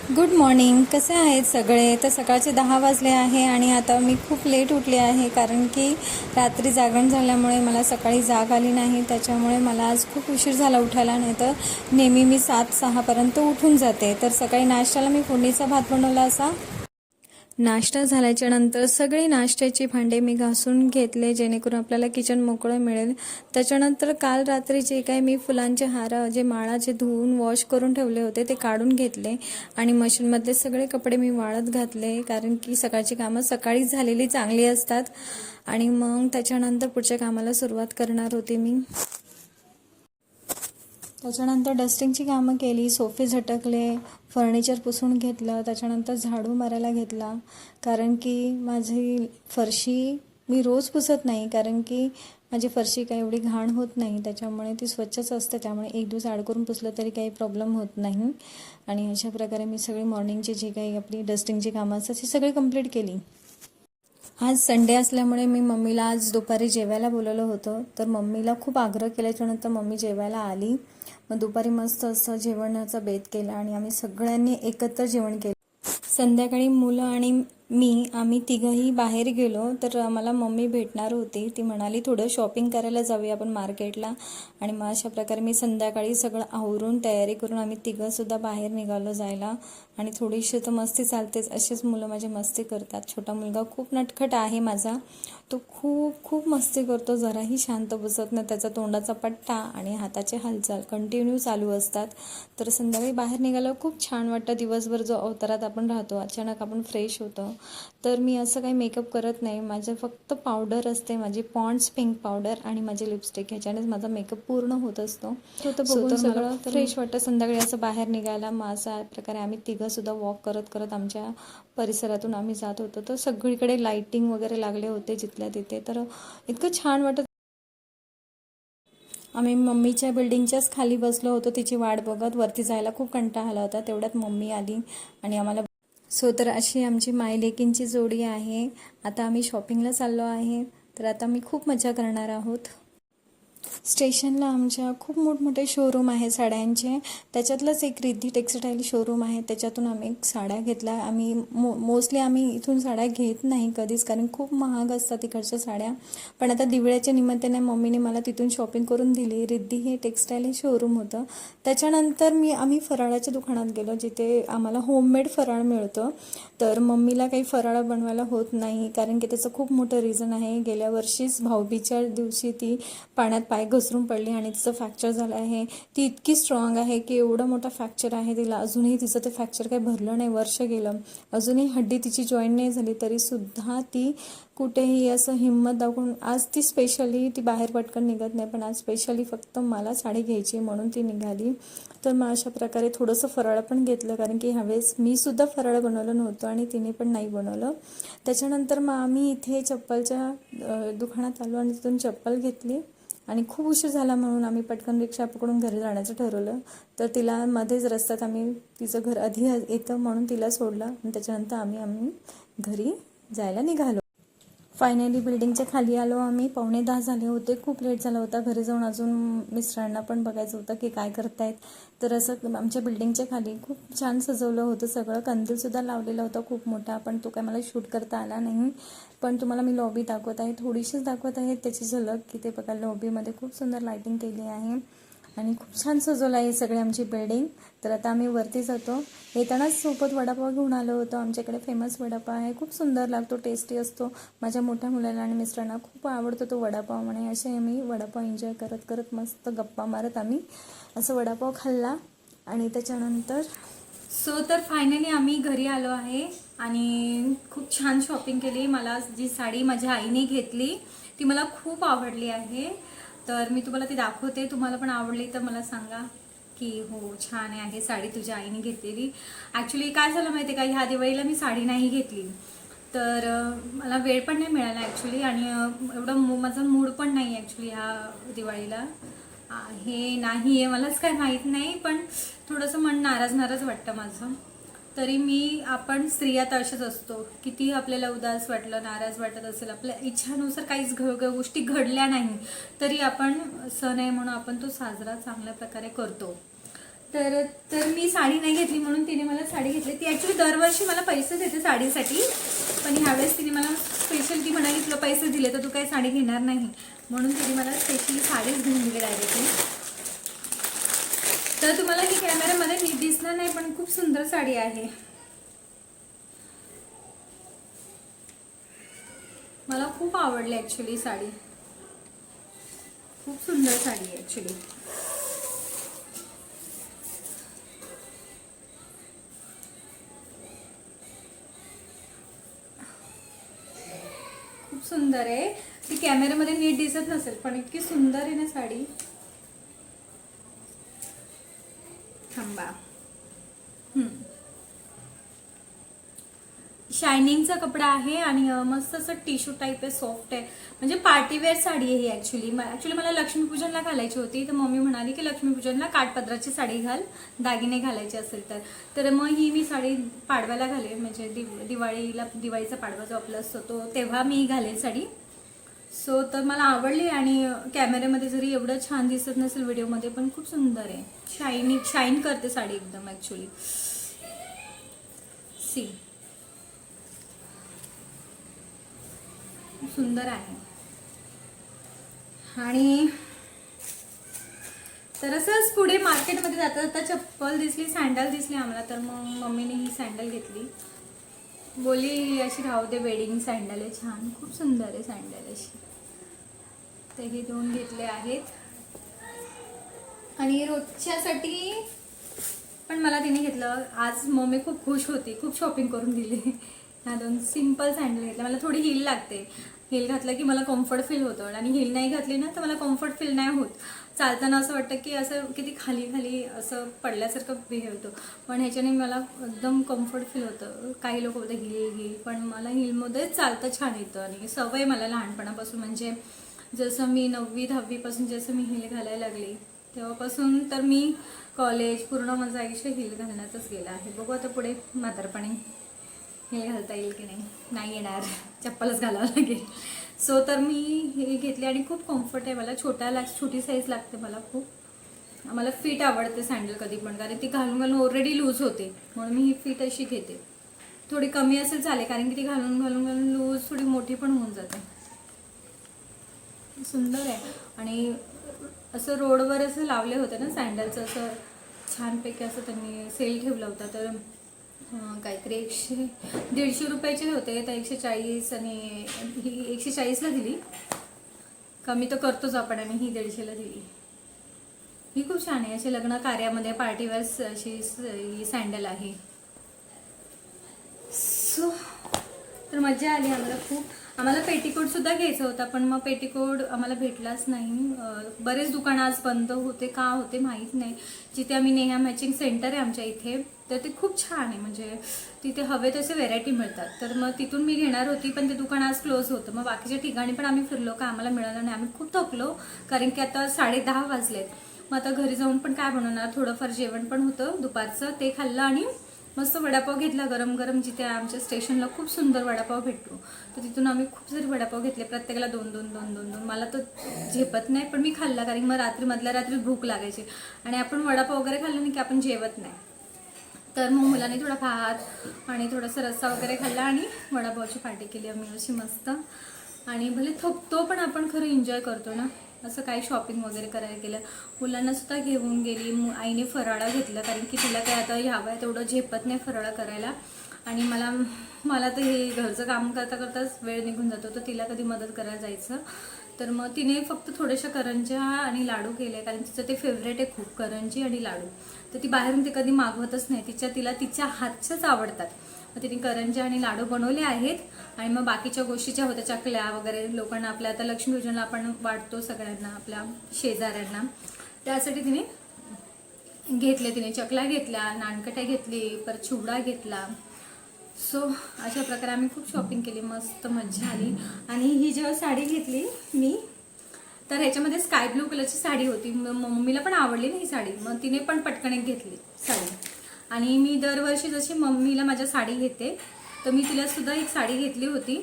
Good morning. कसे आहेत सगळे? तर सकाळचे 10 वाजले आहे आणि आता मी खूप लेट उठले आहे कारण की रात्री जागरण झाल्यामुळे मला सकाळी जाग आली नाही. त्याच्यामुळे मला आज खूप उशीर झाला उठायला. नाही तर नेहमी मी 7-6पर्यंत उठून जाते. तर सकाळी नाश्त्याला मी फोडणीचा भात बनवला. असा नाश्ता झाल्याच्या नंतर सगळी नाश्त्याची भांडे मी घासून घेतले जेणेकरून आपल्याला किचन मोकळं मिळेल. त्याच्यानंतर काल रात्री जे काही मी फुलांचे हार जे माळा जे धुवून वॉश करून ठेवले होते ते काढून घेतले आणि मशीनमधले सगळे कपडे मी वाळत घातले कारण की सकाळची कामं सकाळीच झालेली चांगली असतात. आणि मग त्याच्यानंतर पुढच्या कामाला सुरुवात करणार होते मी. त्याच्यानंतर डस्टिंगची कामं केली, सोफे झटकले, फर्निचर पुसून घेतलं. त्याच्यानंतर झाडू मारायला घेतला कारण की माझी फरशी मी रोज पुसत नाही कारण की माझी फरशी काही एवढी घाण होत नाही. त्याच्यामुळे ती स्वच्छच असते. त्यामुळे एक दिवस ॲड करून पुसलं तरी काही प्रॉब्लेम होत नाही. आणि अशा प्रकारे मी सगळी मॉर्निंगची जी काही आपली डस्टिंगची कामं असतात ती सगळी कंप्लीट केली. आज संडे असल्यामुळे मी मम्मीला आज दुपारी जेवायला बोलवलं होतं. तर मम्मीला खूप आग्रह केल्याच्यानंतर मम्मी जेवायला आली. मग दुपारी मस्त असं जेवणाचा बेत केला आणि आम्ही सगळ्यांनी एकत्र जेवण केलं. संध्याकाळी मुलं आणि आम्ही तिघंही बाहेर गेलो. तर आम्हाला मम्मी भेटणार होती. ती म्हणाली थोडं शॉपिंग करायला जाऊया आपण मार्केटला. आणि मग अशा प्रकारे मी संध्याकाळी सगळं आवरून तयारी करून आम्ही तिघंसुद्धा बाहेर निघालो जायला. आणि थोडीशी तर मस्ती चालतेच. असेच मुलं माझे मस्ती करतात. छोटा मुलगा खूप नटखट आहे माझा. तो खूप खूप मस्ती करतो. जराही शांत बसत नाही. त्याचा तोंडाचा पट्टा आणि हाताचे हालचाल कंटिन्यू चालू असतात. तर संध्याकाळी बाहेर निघालं खूप छान वाटतं. दिवसभर जो अवतारात आपण राहतो अचानक आपण फ्रेश होतो. तर मी असं काही मेकअप करत नाही. माझं फक्त पावडर असते, माझी पॉन्ड्स पिंक पावडर आणि माझी लिपस्टिक, ह्याच्यानेच माझा मेकअप पूर्ण होत असतो. तर बघून सगळं फ्रेश वाटतं संध्याकाळी असं बाहेर निघायला. मग अशा प्रकारे आम्ही तिघंसुद्धा वॉक करत करत आमच्या परिसरातून आम्ही जात होतो. तर सगळीकडे लाईटिंग वगैरे लागले होते जिथल्या तिथे. तर इतकं छान वाटत. आम्ही मम्मीच्या बिल्डिंगच्याच खाली बसलो होतो तिची वाट बघत. वरती जायला खूप कंटाळा आला होता. तेवढ्यात मम्मी आली आणि आम्हाला तर अशी आमची मायलेकींची जोडी आहे. आता आम्ही शॉपिंगला चाललो आहे. तर आता मी खूप मजा करणार आहोत. स्टेशनला आमच्या खूप मोठमोठे शोरूम आहे साड्यांचे. त्याच्यातलंच एक रिद्धी टेक्सटाईल शोरूम आहे. त्याच्यातून आम्ही साड्या घेतल्या. आम्ही मोस्टली आम्ही इथून साड्या घेत नाही कधीच कारण खूप महाग असतात तिकडच्या साड्या. पण आता दिवाळीच्या निमित्ताने मम्मीने मला तिथून शॉपिंग करून दिली. रिद्धी हे टेक्सटाईल हे शोरूम होतं. त्याच्यानंतर आम्ही फराळाच्या दुकानात गेलो जिथे आम्हाला होममेड फराळ मिळतं. तर मम्मीला काही फराळ बनवायला होत नाही कारण की त्याचं खूप मोठं रिझन आहे. गेल्या वर्षीच भाऊबीजच्या दिवशी ती पाण्यात पाय घसरून पडली आणि तिचं फ्रॅक्चर झालं आहे. ती इतकी स्ट्रॉंग आहे की एवढं मोठा फ्रॅक्चर आहे तिला. अजूनही तिचं ते फ्रॅक्चर काही भरलं नाही. वर्ष गेलं अजूनही हड्डी तिची जॉईन नाही झाली. तरीसुद्धा ती कुठेही असं हिंमत दाखवून आज ती स्पेशली ती बाहेर पटकन निघत नाही. पण आज स्पेशली फक्त मला साडी घ्यायची म्हणून ती निघाली. तर मग अशा प्रकारे थोडंसं फराळ पण घेतलं कारण की ह्यावेळेस मी सुद्धा फराळ बनवलं नव्हतं आणि तिने पण नाही बनवलं. त्याच्यानंतर मग आम्ही इथे चप्पलच्या दुकानात आलो आणि तिथून चप्पल घेतली. आणि खूप उशीर झाला म्हणून आम्ही पटकन रिक्षा पकडून घरी जाण्याचं ठरवलं. तर तिला मध्येच रस्त्यात आम्ही तिचं घर आधी येतं म्हणून तिला सोडलं आणि त्याच्यानंतर आम्ही घरी जायला निघालो. फायनली बिल्डिंगच्या खाली आलो आम्ही. 9:45 झाले होते. खूप लेट झाला होता. घरी जाऊन अजून मिस्टरांना पण बघायचं होतं की काय करतायत. तर असं आमच्या बिल्डिंगच्या खाली खूप छान सजवलं होतं सगळं. कंदीलसुद्धा लावलेला होता खूप मोठा. पण तो काय मला शूट करता आला नाही. पण तुम्हाला मी लॉबी दाखवत आहे. थोडीशीच दाखवत आहे त्याची झलक की ते बघा लॉबीमध्ये खूप सुंदर लाईटिंग केली आहे आणि खूप छान सजवलं आहे सगळी आमची बिल्डिंग. तर आता आम्ही वरती जातो. येतानाच सोबत वडापाव घेऊन आलो होतो. आमच्याकडे फेमस वडापाव आहे. खूप सुंदर लागतो, टेस्टी असतो. माझ्या मोठ्या मुलाला आणि मिस्टरांना खूप आवडतो तो वडापाव म्हणे. असे आम्ही वडापाव एन्जॉय करत करत मस्त गप्पा मारत आम्ही असं वडापाव खाल्ला. आणि त्याच्यानंतर तर फायनली आम्ही घरी आलो आहे आणि खूप छान शॉपिंग केली. मला जी साडी माझ्या आईने घेतली ती मला खूप आवडली आहे. तर मी तुम्हाला ती दाखवते. तुम्हाला पण आवडली तर मला सांगा की हो छान आहे साडी तुझ्या आईने घेतलेली. ॲक्च्युली काय झालं माहिती आहे का, ह्या दिवाळीला मी साडी नाही घेतली. तर मला वेळ पण नाही मिळाला ॲक्च्युली आणि एवढं माझा मूड पण नाही ॲक्च्युली ह्या दिवाळीला. हे नाही आहे मलाच काय माहीत नाही. पण थोडंसं मन नाराज वाटतं माझं. तरी आपण स्त्रिया तर अशाच असतो. किती आपल्याला उदास वाटलं, नाराज वाटत असेल, आपल्या इच्छानुसार काहीच गोष्टी घडल्या नाही तरी आपण सण आहे म्हणून आपण तो साजरा चांगल्या प्रकारे करतो. तर मी साडी नाही घेतली म्हणून तिने मला साडी घेतली. घेतले. ती ॲक्च्युली दरवर्षी मला पैसे देते साडीसाठी, पण ह्यावेळेस तिने मला स्पेशल, ती म्हणाली तुला पैसे दिले तर तू काही साडी घेणार नाही, म्हणून तिने मला स्पेशली साडीच घेऊन दिली डायरेक्टली. तर तुम्हाला ही कॅमेऱ्यामध्ये नीट दिसणार नाही, पण खूप सुंदर साडी आहे. मला खूप आवडली ॲक्च्युली साडी, खूप सुंदर साडी आहे ॲक्च्युली. खूप सुंदर आहे. ती कॅमेऱ्यामध्ये नीट दिसत नसेल, पण इतकी सुंदर आहे ना साडी. थांबा. शायनिंगचा कपडा आहे आणि मस्त असं टिश्यू टाईप आहे, सॉफ्ट आहे, म्हणजे पार्टीवेअर साडी आहे ही. ॲक्च्युली मला लक्ष्मीपूजनला घालायची होती, तर मम्मी म्हणाली की लक्ष्मीपूजनला काठपदराची साडी घाल, दागिने घालायचे असेल तर मग ही मी साडी पाडव्याला घालेल, म्हणजे दिवाळीचा पाडवा जो आपला असतो तो, तेव्हा मी घालेल साडी. सो तर मला आवडली, आणि कॅमेऱ्यामध्ये जरी एवढं छान दिसत नसेल व्हिडिओमध्ये, पण खूप सुंदर आहे. शाईन करते साडी एकदम ॲक्च्युली. सी सुंदर आहे. आणि तर असंच पुढे मार्केटमध्ये जाता जाता चप्पल दिसली, सँडल दिसली आम्हाला, तर मग मम्मीने ही सँडल घेतली. बोली अशी राहू दे, वेडिंग सँडल आहे, छान खूप सुंदर आहे सँडल अशी. तर हे 2 घेतले आहेत. आणि रोजच्यासाठी पण मला तिने घेतलं. आज मम्मी खूप खुश होती, खूप शॉपिंग करून दिली. ह्या 2 सिंपल सँडल घेतल्या. मला थोडी हील लागते, हील घातलं की मला कम्फर्ट फील होतं, आणि हील नाही घातली ना तर मला कम्फर्ट फील नाही होत. चालताना असं वाटतं की असं किती खाली खाली असं पडल्यासारखं बिहेव होतं, पण ह्याच्याने मला एकदम कम्फर्ट फील होतं. काही लोक बोलतात हील, पण मला हीलमध्येच चालतं छान येतं. आणि सवय मला लहानपणापासून, म्हणजे जसं मी 9वी 10वी पासून जसं मी हील घालायला लागली तेव्हापासून, तर मी कॉलेज पूर्ण माझं आयुष्य हील घालण्यातच गेलं आहे. बघू आता पुढे म्हातारपणी हील घालता येईल की नाही येणार, चप्पलच घालावं लागेल. सो तर मी हे घेतले आणि खूप कम्फर्ट आहे. मला छोटी साईज लागते मला खूप. मला फिट आवडते सँडल कधी पण, कारण ती घालून घालून ऑलरेडी लूज होते, म्हणून मी ही फिट अशी घेते. थोडी कमी असेल चालेल, कारण की ती घालून घालून घालून लूज थोडी मोठी पण होऊन जाते. सुंदर आहे. आणि असं रोडवर असं लावले होते ना सँडलचं, असं छानपैकी असं त्यांनी सेल ठेवला होता, तर काहीतरी 100-150 रुपयाचे होते, तर 140, आणि ही 140ला दिली. कमी तर करतोच आपण, आणि ही 150ला दिली. ही खूप छान आहे, असे लग्न कार्यामध्ये पार्टीवेअर अशी ही सँडल आहे. सो तर मजा आली आम्हाला खूप. आम्हाला पेटीकोट सुद्धा घ्यायचा होता, पण मग पेटीकोट आम्हाला भेटलाच नाही. बरेच दुकानं आज बंद होते, का होते माहीत नाही. जिथे आम्ही नेहा मॅचिंग सेंटर आहे आमच्या इथे, तर ते खूप छान आहे, म्हणजे तिथे हवे तसे व्हेरायटी मिळतात. तर मग तिथून मी घेणार होती, पण ते दुकान आज क्लोज होतं. मग बाकीच्या ठिकाणी पण आम्ही फिरलो, का आम्हाला मिळालं नाही. आम्ही खूप थकलो, कारण की आता 10:30 वाजलेत. मग आता घरी जाऊन पण काय बनवणार, थोडंफार जेवण पण होतं दुपारचं, ते खाल्लं, आणि मस्त वडापाव घेतला गरम गरम. जिथे आमच्या स्टेशनला खूप सुंदर वडापाव भेटतो, तर तिथून आम्ही खूप सारे वडापाव घेतले, प्रत्येकाला 2-2. मला तर झेपत नाही, पण मी खाल्ला, कारण मग मधल्या रात्री भूक लागायची, आणि आपण वडापाव वगैरे खाल्लं नाही की आपण जेवत नाही. तर मग मुलांनी थोडा भात आणि थोडासा रस्सा वगैरे खाल्ला, आणि वडापावची पार्टी केली आम्ही अशी मस्त. आणि भले थकतो, पण आपण खरं एन्जॉय करतो ना. असं काही शॉपिंग वगैरे करायला गेलं. मुलांना सुद्धा घेऊन गेली. आईने फराळा घेतला, कारण की तिला काय आता ह्यावं तेवढं झेपत नाही फराळा करायला, आणि मला तर हे घरचं काम करता करताच वेळ निघून जातो, तर तिला कधी मदत करायला जायचं. तर मग तिने फक्त थोड्याशा करंज्या आणि लाडू केले, कारण तिचं ते फेवरेट आहे खूप, करंजी आणि लाडू. तर ती बाहेरून ते कधी मागवतच नाही, तिला तिच्या हातच्याच आवडतात. मग तिने करंज्या आणि लाडू बनवले आहेत. आणि मग बाकीच्या गोष्टी ज्या होत्या, चकल्या वगैरे, लोकांना आपल्या आता लक्ष्मीपूजनला आपण वाटतो सगळ्यांना, आपल्या शेजाऱ्यांना, त्यासाठी तिने घेतले. तिने चकल्या घेतल्या, नानकट्या घेतली, परत चिवडा घेतला. सो अशा प्रकारे आम्ही खूप शॉपिंग केली, मस्त मजा आली. आणि ही जेव्हा साडी घेतली मी, तर ह्याच्यामध्ये स्काय ब्लू कलरची साडी होती. मम्मीला पण आवडली ना ही साडी, मग तिने पण पटकन एक घेतली साडी. आणि मी दरवर्षी जशी मम्मीला माझ्या साडी घेते, तर मी तिला सुद्धा एक साडी घेतली होती.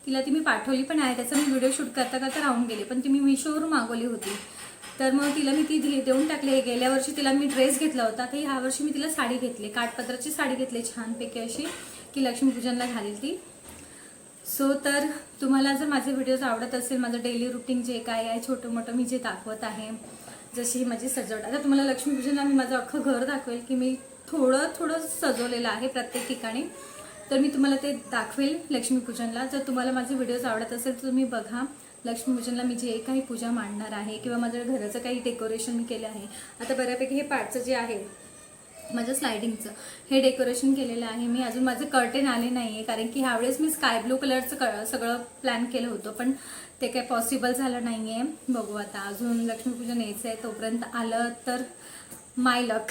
तिला ती मी पाठवली पण आहे, त्याचा मी व्हिडिओ शूट करता करता राहून गेले, पण ती मी मिशोवरून मागवली होती. तर मग तिला मी ती देऊन टाकले. गेल्या वर्षी तिला मी ड्रेस घेतला होता, तर ह्या वर्षी मी तिला साडी घेतली, काठपदराची साडी घेतली छानपैकी अशी, की लक्ष्मीपूजनला घालेल ती. सो तर तुम्हाला जर माझे व्हिडिओज आवडत असेल, माझं डेली रुटीन जे काय आहे छोटं मोठं मी जे दाखवत आहे, जशी ही माझी सजावट, आता तुम्हाला लक्ष्मीपूजनला मी माझं अख्खं घर दाखवेल की मी थोडं थोडं सजवलेलं आहे प्रत्येक ठिकाणी, तर मी तुम्हाला ते दाखवेल लक्ष्मीपूजनला. जर तुम्हाला माझे व्हिडिओज आवडत असेल तर तुम्ही बघा. लक्ष्मीपूजनला मी जे काही पूजा मांडणार आहे किंवा माझ्या घराचं काही डेकोरेशन मी केलं आहे, आता बऱ्यापैकी हे पार्टचं जे आहे माझं स्लायडिंगचं हे डेकोरेशन केलेलं आहे मी. अजून माझं कर्टेन आले नाही आहे, कारण की ह्यावेळेस मी स्काय ब्लू कलरचं सगळं प्लॅन केलं होतं, पण ते काही पॉसिबल झालं नाही आहे. बघू आता, अजून लक्ष्मीपूजन यायचं आहे, तोपर्यंत आलं तर माय लक.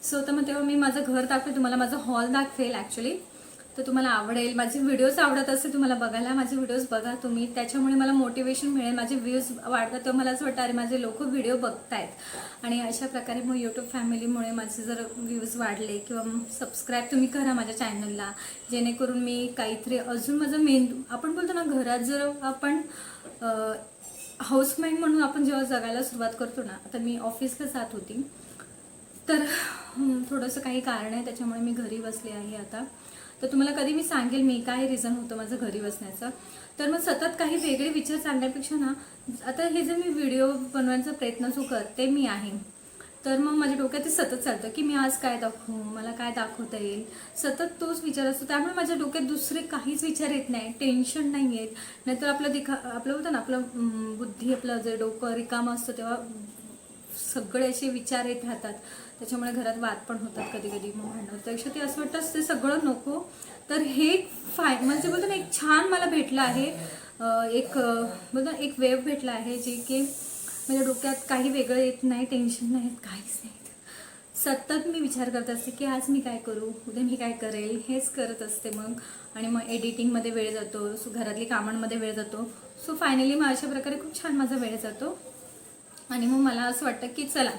सो तर मग तेव्हा मी माझं घर दाखवेल तुम्हाला, माझं हॉल दाखवेल ॲक्च्युली. तर तुम्हाला आवडेल, माझे व्हिडिओज आवडत असेल तुम्हाला बघायला, माझे व्हिडिओज बघा तुम्ही, त्याच्यामुळे मला मोटिवेशन मिळेल. माझे व्ह्यूज वाढतात तेव्हा मला असं वाटतं अरे माझे लोक व्हिडिओ बघतायत, आणि अशा प्रकारे मग यूट्यूब फॅमिलीमुळे माझे जर व्ह्यूज वाढले किंवा सबस्क्राईब तुम्ही करा माझ्या चॅनलला, जेणेकरून मी काहीतरी अजून माझं मेंदू, आपण बोलतो ना घरात जर आपण हाऊसवाईफ म्हणून आपण जेव्हा जगायला सुरुवात करतो ना, आता मी ऑफिसला जात होती तर थोडंसं काही कारण आहे त्याच्यामुळे मी घरी बसले आहे आता. तर तुम्हाला कधी मी सांगेल मी काय रिझन होतं माझं घरी बसण्याचं. तर मग सतत काही वेगळे विचार सांगण्यापेक्षा ना, आता हे जे मी व्हिडिओ बनवायचा प्रयत्न जो करते मी आहे, तर मग माझ्या डोक्यात ते सतत चालतं की मी आज काय दाखवू, मला काय दाखवता येईल, सतत तोच विचार असतो. त्यामुळे माझ्या डोक्यात दुसरे काहीच विचार येत नाही, टेन्शन नाही येत. नाहीतर आपलं होतं ना, आपलं बुद्धी, आपलं जे डोकं रिकामं असतं तेव्हा सगळे असे विचार येत राहतात, त्याच्यामुळे घरात वाद पण होतात कधी कधी. मग म्हणणं त्यापेक्षा ते असं वाटतं ते सगळं नको. तर हे म्हणजे बोलतो ना, एक छान मला भेटलं आहे, एक बोलतो एक वेव भेटला आहे, जे की माझ्या डोक्यात काही वेगळं येत नाही, टेन्शन नाही, काहीच नाही. सतत मी विचार करत असते की आज मी काय करू, उद्या मी काय करेल, हेच करत असते मग. आणि मग एडिटिंगमध्ये वेळ जातो, घरातली कामांमध्ये वेळ जातो. सो फायनली मग अशा प्रकारे खूप छान माझा वेळ जातो. आणि मग मला असं वाटतं की चला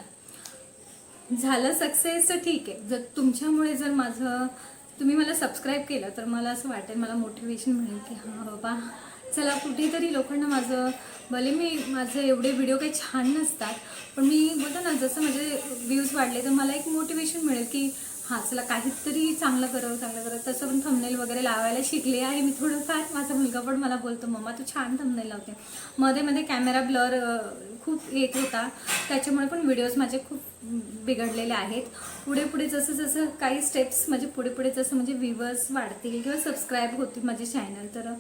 झालं सक्सेस तर ठीक आहे. जर तुमच्यामुळे जर तुम्ही मला सबस्क्राईब केलं तर मला असं वाटेल, मला मोटिवेशन मिळेल की हां बाबा चला कुठेतरी लोकांना भले माझे एवढे व्हिडिओ काही छान नसतात, पण मी बोलतो ना जसं माझे व्ह्यूज वाढले तर मला एक मोटिवेशन मिळेल की हां चला काहीतरी चांगलं करावं. तसं पण थंबनेल वगैरे लावायला शिकले आहे मी थोडंफार. माझा मुलगा पण मला बोलतो मम्मा तू छान थंबनेल लावते. मध्ये कॅमेरा ब्लर खूप येत होता, त्याच्यामुळे पण व्हिडिओज माझे खूप बिघडलेले आहेत. पुढे जसं काही स्टेप्स म्हणजे पुढे जसं म्हणजे व्ह्यूवर्स वाढतील किंवा सबस्क्राईब होतील माझे चॅनल, तर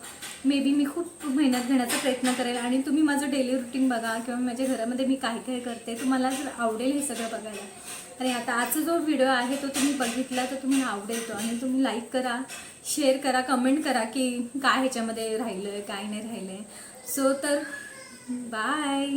मे बी मी खूप मेहनत घेण्याचा प्रयत्न करेल. आणि तुम्ही माझं डेली रुटीन बघा किंवा माझ्या घरामध्ये मी काय काय करते, तुम्हाला जर आवडेल हे सगळं बघायला. आणि आता आजचा जो व्हिडिओ आहे तो तुम्ही बघितला तर तुम्हाला आवडेल तो, आणि तुम्ही लाईक करा, शेअर करा, कमेंट करा की काय ह्याच्यामध्ये राहिलं काय नाही राहिलं. सो तर बाय.